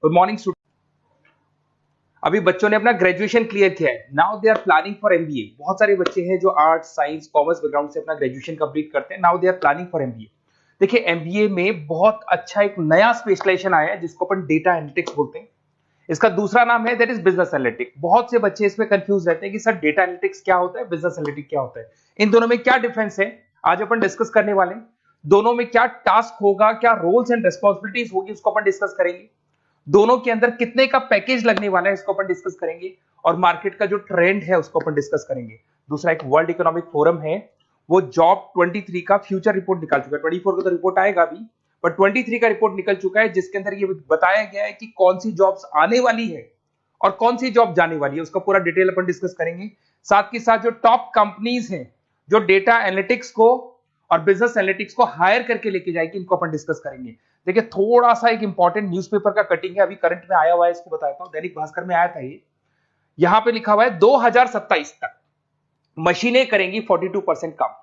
Good morning student. अभी बच्चों ने अपना ग्रेजुएशन क्लियर किया है, now they are planning for MBA. बहुत सारे बच्चे हैं जो आर्ट्स, साइंस, कॉमर्स बैकग्राउंड से अपना ग्रेजुएशन कंप्लीट करते हैं, now they are planning for MBA. देखिए एमबीए में बहुत अच्छा एक नया स्पेशलाइजेशन आया है जिसको अपन डेटा एनालिटिक्स बोलते हैं। इसका दूसरा नाम है दैट इज बिजनेस एनालिटिक्स। बहुत से बच्चे इसमें कंफ्यूज रहते हैं कि सर डेटा एनालिटिक्स क्या होता है, बिजनेस एनालिटिक्स क्या होता है, इन दोनों में क्या डिफरेंस है, आज अपन डिस्कस करने वाले हैं। दोनों में क्या टास्क होगा, क्या रोल्स एंड रिस्पॉन्सिबिलिटीज होगी, उसको अपन डिस्कस करेंगे। दोनों के अंदर कितने का पैकेज लगने वाला है इसको अपन डिस्कस करेंगे, और मार्केट का जो ट्रेंड है उसको अपन डिस्कस करेंगे। दूसरा एक वर्ल्ड इकोनॉमिक फोरम है, वो जॉब 23 का फ्यूचर रिपोर्ट निकाल चुका है। 24 का तो रिपोर्ट आएगा अभी, पर 23 का रिपोर्ट निकल चुका है जिसके अंदर ये बताया गया है कि कौन सी जॉब्स आने वाली है और कौन सी जॉब जाने वाली है, उसका पूरा डिटेल अपन डिस्कस करेंगे। साथ के साथ जो टॉप कंपनीज हैं जो डेटा एनालिटिक्स को और बिजनेस एनालिटिक्स को हायर करके लेके जाएगी, इनको अपन डिस्कस करेंगे। देखिए थोड़ा सा एक इंपॉर्टेंट न्यूज़पेपर का कटिंग है, अभी करंट में आया हुआ है, इसको बताता हूं। दैनिक भास्कर में आया था ये, यहां पे लिखा हुआ है 2027 तक मशीनें करेंगी 42% काम।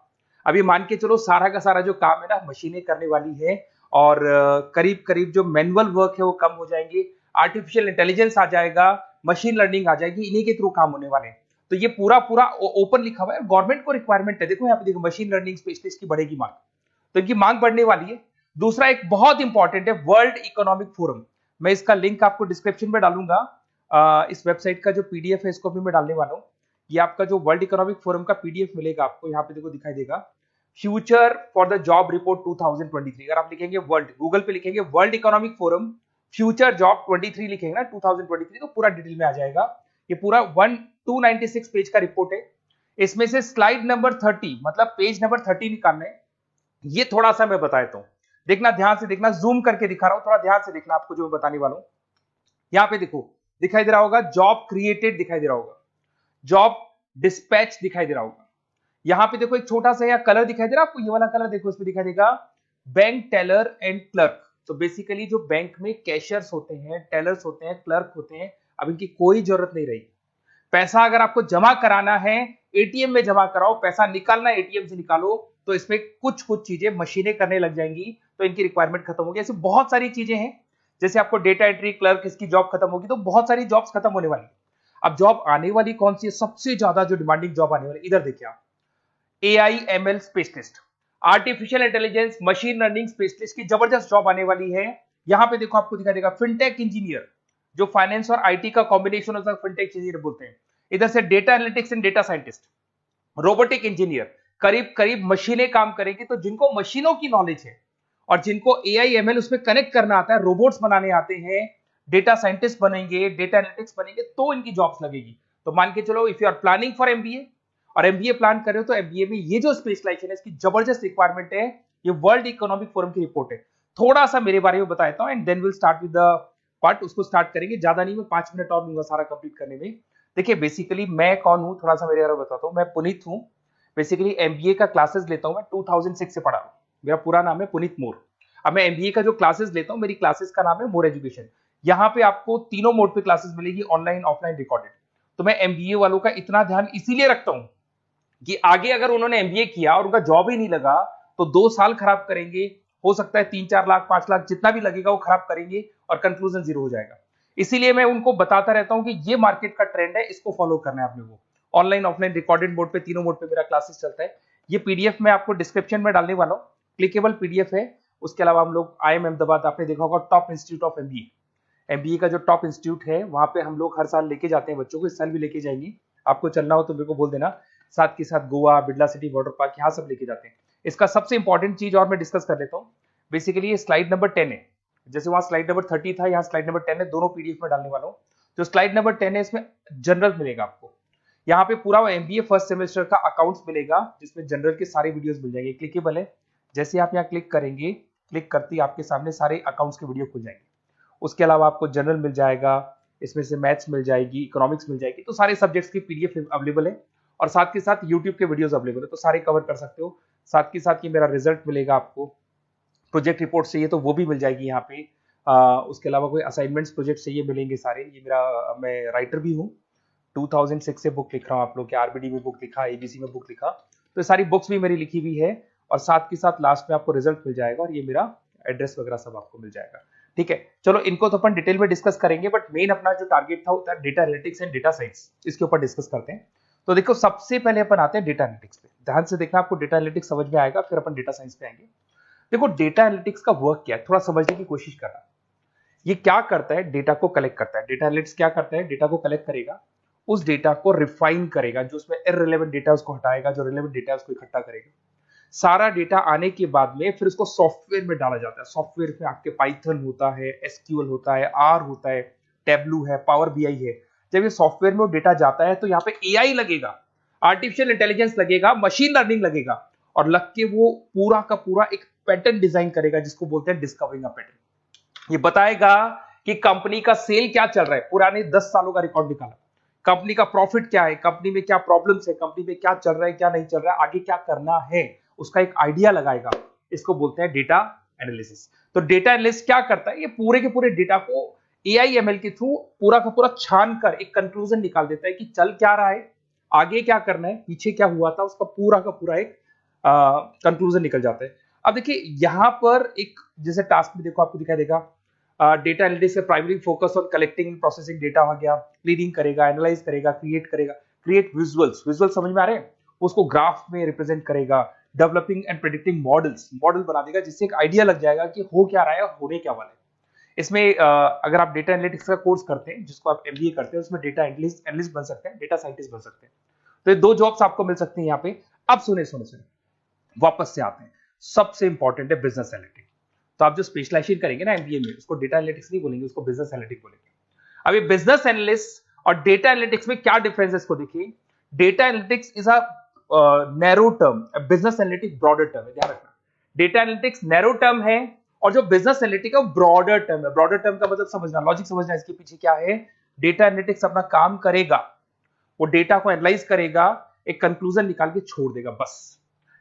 अभी मान के चलो सारा का सारा जो काम है ना मशीनें करने वाली है, और करीब करीब जो मैनुअल वर्क है वो कम हो जाएंगे, आर्टिफिशियल इंटेलिजेंस आ जाएगा, मशीन लर्निंग आ जाएगी, इन्हीं के थ्रू काम होने वाले हैं। तो ये पूरा पूरा ओपन लिखा हुआ है, गवर्नमेंट को रिक्वायरमेंट है। देखो यहाँ पे देखो, मशीन लर्निंग स्पेशलिस्ट की बढ़ेगी मांग, तो इनकी मांग बढ़ने वाली है। दूसरा एक बहुत इंपॉर्टेंट है वर्ल्ड इकोनॉमिक फोरम, मैं इसका लिंक आपको डिस्क्रिप्शन में डालूंगा। इस वेबसाइट का जो पीडीएफ है इसको भी मैं डालने वाला हूँ। ये आपका जो वर्ल्ड इकोनॉमिक फोरम का पीडीएफ मिलेगा आपको, यहाँ पे देखो दिखाई देगा, future for the job report 2023। अगर आप लिखेंगे वर्ल्ड, गूगल पे लिखेंगे world Economic forum future job 23 लिखेंगे ना 2023, तो पूरा डिटेल में आ जाएगा। ये पूरा 296 पेज का रिपोर्ट है। इसमें से स्लाइड नंबर 30 मतलब पेज नंबर 30 निकालना है। ये थोड़ा सा मैं बता देता हूं, देखना ध्यान से देखना, जूम करके दिखा रहा हूं, थोड़ा ध्यान से देखना आपको जो मैं बताने वाला हूं। यहां पे देखो दिखाई दे रहा होगा जॉब क्रिएटेड, दिखाई दे रहा होगा जॉब डिस्पैच, दिखाई दे रहा होगा। यहां पे देखो एक छोटा सा यहाँ कलर दिखाई दे रहा है आपको, ये वाला कलर देखो, इसमें दिखाई देगा बैंक टेलर एंड क्लर्क। तो बेसिकली जो बैंक में कैशियर्स होते हैं, टेलर्स होते हैं, क्लर्क होते हैं, अब इनकी कोई जरूरत नहीं रही। पैसा अगर आपको जमा कराना है एटीएम में जमा कराओ, पैसा निकालना है एटीएम से निकालो, तो इसमें कुछ कुछ चीजें मशीनें करने लग जाएंगी, तो इनकी रिक्वायरमेंट खत्म होगी। ऐसे बहुत सारी चीजें हैं, जैसे आपको डेटा एंट्री क्लर्क, इसकी जॉब खत्म होगी, तो बहुत सारी जॉब्स खत्म होने वाली। अब जॉब आने वाली कौन सी है, सबसे ज्यादा जो डिमांडिंग जॉब आने वाली, इधर देखिए आप, AI ML specialist, artificial intelligence machine learning specialist की जबरदस्त जॉब आने वाली है। यहां पे देखो आपको दिखाई देगा फिनटेक इंजीनियर, जो फाइनेंस और आईटी का कॉम्बिनेशन होता है, फिनटेक इंजीनियर बोलते हैं। इधर से data analytics and data scientist, robotic engineer, करीब करीब मशीनें काम करेंगी। तो जिनको मशीनों की नॉलेज है और जिनको एआई एमएल उसमें कनेक्ट करना आता है, रोबोट्स बनाने आते हैं, डेटा साइंटिस्ट बनेंगे, डेटा एनालिटिक्स बनेंगे, तो इनकी जॉब्स लगेगी। तो मान के चलो if you are planning for MBA और एमबीए प्लान कर रहे हो, तो एमबीए में ये जो स्पेशलाइजेशन है इसकी जबरदस्त रिक्वायरमेंट है। ये वर्ल्ड इकोनॉमिक फोरम की रिपोर्ट है। थोड़ा सा मेरे बारे में बताता हूं and then will start with the part. उसको स्टार्ट करेंगे, ज्यादा नहीं, मैं 5 मिनट और लूंगा सारा कंप्लीट करने में। देखिए बेसिकली मैं कौन हूं, थोड़ा सा मेरे बारे में बताता हूं। मैं पुनीत हूं, बेसिकली एमबीए का क्लासेस लेता हूं, मैं 2006 से पढ़ा हूं। मेरा पूरा नाम है पुनीत मोर। अब मैं एमबीए का जो क्लासेस लेता हूं, मेरी क्लासेस का नाम है मोर एजुकेशन। यहाँ पे आपको तीनों मोड पे क्लासेस मिलेगी, ऑनलाइन, ऑफलाइन, रिकॉर्डेड। तो मैं एमबीए वालों का इतना ध्यान इसीलिए रखता हूं कि आगे अगर उन्होंने एमबीए किया और उनका जॉब ही नहीं लगा, तो 2 साल खराब करेंगे, हो सकता है 3-4 लाख 5 लाख जितना भी लगेगा वो खराब करेंगे और कंक्लूजन जीरो हो जाएगा। इसीलिए मैं उनको बताता रहता हूं कि ये मार्केट का ट्रेंड है, इसको फॉलो करना है आपने। वो ऑनलाइन, ऑफलाइन, रिकॉर्डेड मोड पे, तीनों मोड पे मेरा क्लासेस चलता है। ये पीडीएफ मैं आपको डिस्क्रिप्शन में डालने वाला हूँ, क्लिकेबल पीडीएफ है। उसके अलावा हम लोग आईएम अहमदाबाद, आपने देखा होगा top institute of MBA, MBA का जो टॉप इंस्टीट्यूट है, वहां पे हम लोग हर साल लेके जाते हैं बच्चों को, इस साल भी लेके जाएंगे। आपको चलना हो तो मेरे को बोल देना। साथ के साथ Goa, Birla city water park, यहाँ सब लेके जाते हैं। इसका सबसे इंपॉर्टेंट चीज और मैं डिस्कस कर लेता हूँ। बेसिकली ये स्लाइड नंबर 10 है, जैसे वहां स्लाइड नंबर 30 था, यहाँ स्लाइड नंबर 10 है, दोनों पीडीएफ में डालने वाला हूँ। जो स्लाइड नंबर 10 है इसमें जनरल मिलेगा आपको। यहाँ पे पूरा एमबीए फर्स्ट सेमेस्टर का अकाउंट्स मिलेगा, जिसमें जनरल के सारे वीडियोस मिल जाएंगे, क्लिकेबल है। जैसे आप यहाँ क्लिक करेंगे, क्लिक करते ही आपके सामने सारे अकाउंट्स के वीडियो खुल जाएंगे। उसके अलावा आपको जनरल मिल जाएगा, इसमें से मैथ्स मिल जाएगी, इकोनॉमिक्स मिल जाएगी, तो सारे सब्जेक्ट्स की पीडीएफ अवेलेबल है। और साथ के साथ यूट्यूब के वीडियोस अवेलेबल है, तो सारे कवर कर सकते हो। साथ के साथ ये मेरा रिजल्ट मिलेगा आपको, प्रोजेक्ट रिपोर्ट चाहिए तो वो भी मिल जाएगी यहाँ पे। उसके अलावा कोई असाइनमेंट्स, प्रोजेक्ट चाहिए, मिलेंगे सारे। ये मेरा, मैं राइटर भी हूँ, 2006 से बुक लिख रहा हूँ। आप लोग के आरबीडी में बुक लिखा, एबीसी में बुक लिखा, तो सारी बुक्स भी मेरी लिखी हुई है। और साथ के साथ लास्ट में आपको रिजल्ट मिल जाएगा, और ये मेरा एड्रेस वगैरह सब आपको मिल जाएगा। ठीक है, चलो इनको तो अपन डिटेल में डिस्कस करेंगे, बट मेन अपना जो टारगेट था वो था data analytics and data science, इसके ऊपर डिस्कस करते हैं। तो देखो सबसे पहले अपन आते हैं डेटा एनालिटिक्स पे, ध्यान से देखना, आपको डेटा एनालिटिक्स समझ में आएगा, फिर अपन डेटा साइंस पे आएंगे। देखो डेटा एनालिटिक्स का वर्क क्या है, थोड़ा समझने की कोशिश करना। ये क्या करता है, डेटा को कलेक्ट करता है। डेटा एनालिटिक्स क्या करता है, डेटा को कलेक्ट करेगा, उस डेटा को रिफाइन करेगा, जो उसमें इररिलेवेंट डेटा उसको हटाएगा, जो रिलेवेंट डेटा उसको इकट्ठा करेगा। सारा डेटा आने के बाद में फिर उसको सॉफ्टवेयर में डाला जाता है। सॉफ्टवेयर में आपके पाइथन होता है, एसक्यूएल होता है, आर होता है, टेबलू है, पावर बीआई है। जब ये सॉफ्टवेयर में डेटा जाता है तो यहाँ पे एआई लगेगा, आर्टिफिशियल इंटेलिजेंस लगेगा, मशीन लर्निंग लगेगा, और लग के वो पूरा का पूरा एक पैटर्न डिजाइन करेगा, जिसको बोलते हैं डिस्कवरिंग अ पैटर्न। ये बताएगा कि कंपनी का सेल क्या चल रहा है, पुराने 10 सालों का रिकॉर्ड निकाला, कंपनी का प्रॉफिट क्या है, कंपनी में क्या प्रॉब्लम्स है, कंपनी में क्या चल रहा है, क्या नहीं चल रहा है, आगे क्या करना है, उसका एक आइडिया लगाएगा। इसको बोलते हैं डेटा एनालिसिस। तो डेटा एनालिस्ट क्या करता है, ये पूरे के पूरे डेटा को एआई एमएल के थ्रू पूरा का पूरा छान कर एक कंक्लूजन निकाल देता है कि चल क्या रहा है, आगे क्या करना है, पीछे क्या हुआ था, उसका पूरा का पूरा एक कंक्लूजन निकल जाता है। अब देखिए यहां पर एक जैसे टास्क में देखो आपको दिखाई देगा, डेटा एनालिटिक्स का primary focus on collecting processing data हो गया, क्लीनिंग करेगा, एनालाइज करेगा, क्रिएट करेगा, क्रिएट विजुअल्स, विजुअल समझ में आ रहे हैं, उसको ग्राफ में रिप्रेजेंट करेगा, developing and predicting models, model बना देगा जिससे एक आइडिया लग जाएगा कि हो क्या रहा है और होने क्या वाला है। इसमें अगर आप डेटा एनालिटिक्स का कोर्स करते हैं, जिसको आप एमबीए करते हैं, उसमें डेटा एनालिस्ट बन सकते हैं, डेटा साइंटिस्ट बन सकते हैं। तो ये 2 जॉब्स आपको मिल सकती हैं यहाँ पे। अब सुने सुने सुने वापस से आते हैं, सबसे इंपॉर्टेंट है बिजनेस एनालिटिक्स। तो आप जो स्पेशलाइजेशन करेंगे ना एमबीए में, उसको डेटा एनालिटिक्स नहीं बोलेंगे, उसको बिजनेस एनालिटिक्स बोलेंगे। अब ये बिजनेस एनालिस्ट और डेटा एनालिटिक्स में क्या डिफरेंस है इसको देखिए। Data analytics is a narrow term, business analytics broader term है, ध्यान रखना। डेटा एनालिटिक्स नैरो टर्म है और जो बिजनेस एनालिटिक्स है वो ब्रॉडर टर्म है। ब्रॉडर टर्म का मतलब समझना, लॉजिक समझना, इसके पीछे क्या है। डेटा एनालिटिक्स अपना काम करेगा, वो डेटा को एनालाइज करेगा, एक कंक्लूजन निकाल के छोड़ देगा, बस।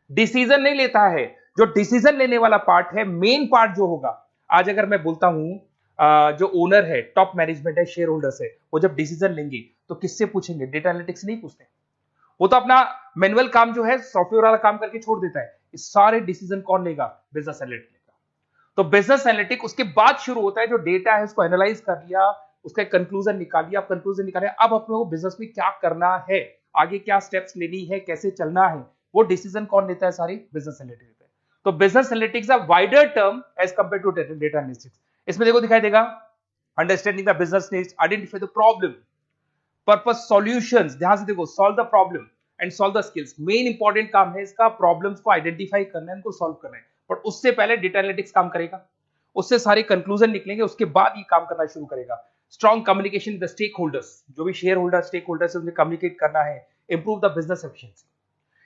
डिसीजन नहीं लेता है। जो डिसीजन लेने वाला पार्ट है, मेन पार्ट जो होगा, आज अगर मैं बोलता हूं जो ओनर है, टॉप मैनेजमेंट है, शेयर होल्डर्स है, वो जब डिसीजन लेंगे तो किससे पूछेंगे, डेटा एनालिटिक्स नहीं पूछते। वो तो अपना मैनुअल काम जो है, सॉफ्टवेयर वाला काम करके छोड़ देता है। इस सारे डिसीजन कौन लेगा, बिजनेस एनालिटिक्स लेगा। तो बिजनेस एनालिटिक्स उसके बाद शुरू होता है, जो डेटा है उसको एनालाइज कर लिया, उसका कंक्लूजन निकाल लिया, कंक्लूजन निकाले, अब अपने को बिजनेस में क्या करना है, आगे क्या स्टेप्स लेनी है, कैसे चलना है, वो डिसीजन कौन लेता है, सारी बिजनेस एनालिटिक्स लेता है। तो business analytics a wider term as compare to data analytics. इसमें देखो दिखाई देगा, understanding the business needs, identify the problem, purpose, solutions, ध्यान से देखो, solve the problem and solve the skills. Main important काम है इसका, प्रॉब्लम्स को आइडेंटिफाई करना है, उनको सॉल्व करना है, पर उससे पहले डेटा एनालिटिक्स काम करेगा, उससे सारे कंक्लूजन निकलेंगे, उसके बाद ये काम करना शुरू करेगा। Strong communication with the stakeholders, जो भी शेयर होल्डर स्टेक होल्डर से उन्हें कम्युनिकेट करना है, इंप्रूव द बिजनेस एफिशिएंसी।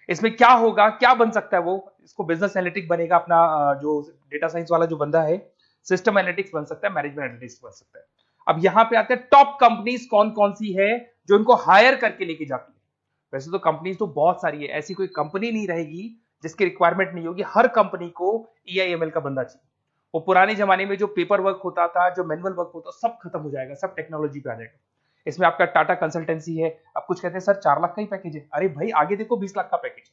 इसमें क्या होगा, क्या बन सकता है वो, इसको बिजनेस एनालिटिक बनेगा अपना, जो डेटा साइंस वाला जो बंदा है, सिस्टम एनालिटिक्स बन सकता है, मैनेजमेंट एनालिटिक्स बन सकता है। अब यहां पे आते हैं टॉप कंपनीज कौन कौन सी है जो इनको हायर करके लेके जाती है। वैसे तो कंपनीज तो बहुत सारी है, ऐसी कोई कंपनी नहीं रहेगी जिसकी रिक्वायरमेंट नहीं होगी, हर कंपनी को ईआईएमएल का बंदा चाहिए। वो पुराने जमाने में जो पेपर वर्क होता था, जो मैनुअल वर्क होता, सब खत्म हो जाएगा, सब टेक्नोलॉजी पे आ जाएगा। इसमें आपका टाटा कंसल्टेंसी है, अब कुछ कहते हैं सर 4 लाख का ही पैकेज है, अरे भाई आगे देखो 20 लाख का पैकेज।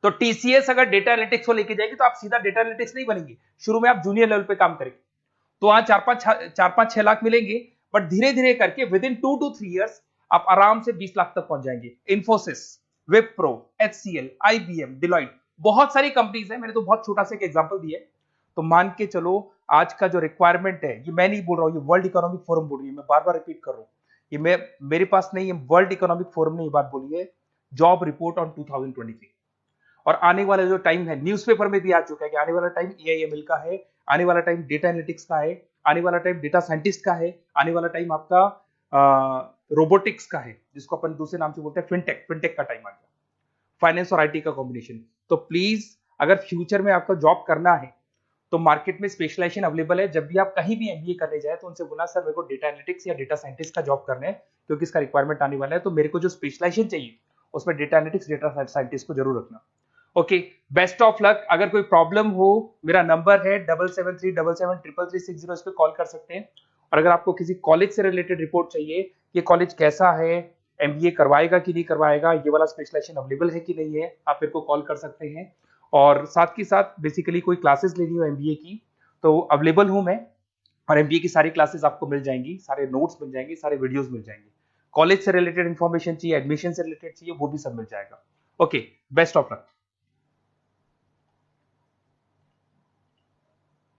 तो टीसीएस अगर डेटा एनालिटिक्स को लेके जाएगी तो आप सीधा डेटा एनालिटिक्स नहीं बनेंगे, शुरू में आप जूनियर लेवल पे काम करेंगे, तो वहां 4-5-6 लाख मिलेंगे, बट धीरे धीरे करके विद इन 2 to 3 years आप आराम से 20 लाख तक पहुंच जाएंगे। Infosys, Wipro, HCL, IBM, Deloitte, बहुत सारी कंपनीज है, मैंने तो बहुत छोटा सा एक एग्जांपल दिया है। तो मान के चलो आज का जो रिक्वायरमेंट है, ये मैं नहीं बोल रहा हूं, ये वर्ल्ड इकोनॉमिक फोरम बोल रही है, मैं बार बार रिपीट कर रहा हूं, ये मैं मेरे पास नहीं, ये वर्ल्ड इकोनॉमिक फोरम ने ये बात बोली है, जॉब रिपोर्ट ऑन 2023। और आने वाला जो टाइम है, न्यूज़पेपर में भी आ चुका है कि आने वाला टाइम एआईएमएल का है, आने वाला टाइम डेटा एनालिटिक्स का है, आने वाला टाइम डेटा साइंटिस्ट का है, आने वाला टाइम आपका रोबोटिक्स का है, जिसको अपन दूसरे नाम से बोलते हैं फिनटेक, फिनटेक का टाइम आ गया, फाइनेंस और आईटी का कॉम्बिनेशन। तो प्लीज अगर फ्यूचर में आपको जॉब करना है तो मार्केट में स्पेशलाइजेशन अवेलेबल है, जब भी आप कहीं भी एमबीए करने जाए तो उनसे बोलना सर मेरे को डेटा एनालिटिक्स या डेटा साइंटिस्ट का जॉब करना है, क्योंकि इसका रिक्वायरमेंट आने वाला है, तो मेरे को जो स्पेशलाइजेशन चाहिए उसमें डेटा एनालिटिक्स, डेटा साइंटिस्ट को जरूर रखना। Okay, best of luck. अगर कोई प्रॉब्लम हो, मेरा नंबर है 7737733360, इस पे कॉल कर सकते हैं। और अगर आपको किसी कॉलेज से रिलेटेड रिपोर्ट चाहिए, ये कॉलेज कैसा है, एमबीए करवाएगा कि नहीं करवाएगा, ये वाला स्पेशलाइजेशन अवेलेबल है कि नहीं है, आप मेरे को कॉल कर सकते हैं। और साथ ही साथ बेसिकली कोई क्लासेस लेनी हो एमबीए की तो अवेलेबल हूं मैं, और एमबीए की सारी क्लासेस आपको मिल जाएंगी, सारे नोट्स मिल जाएंगे, सारे वीडियोस मिल जाएंगे। कॉलेज से रिलेटेड इन्फॉर्मेशन चाहिए, एडमिशन से रिलेटेड चाहिए, वो भी सब मिल जाएगा। Okay, best of luck.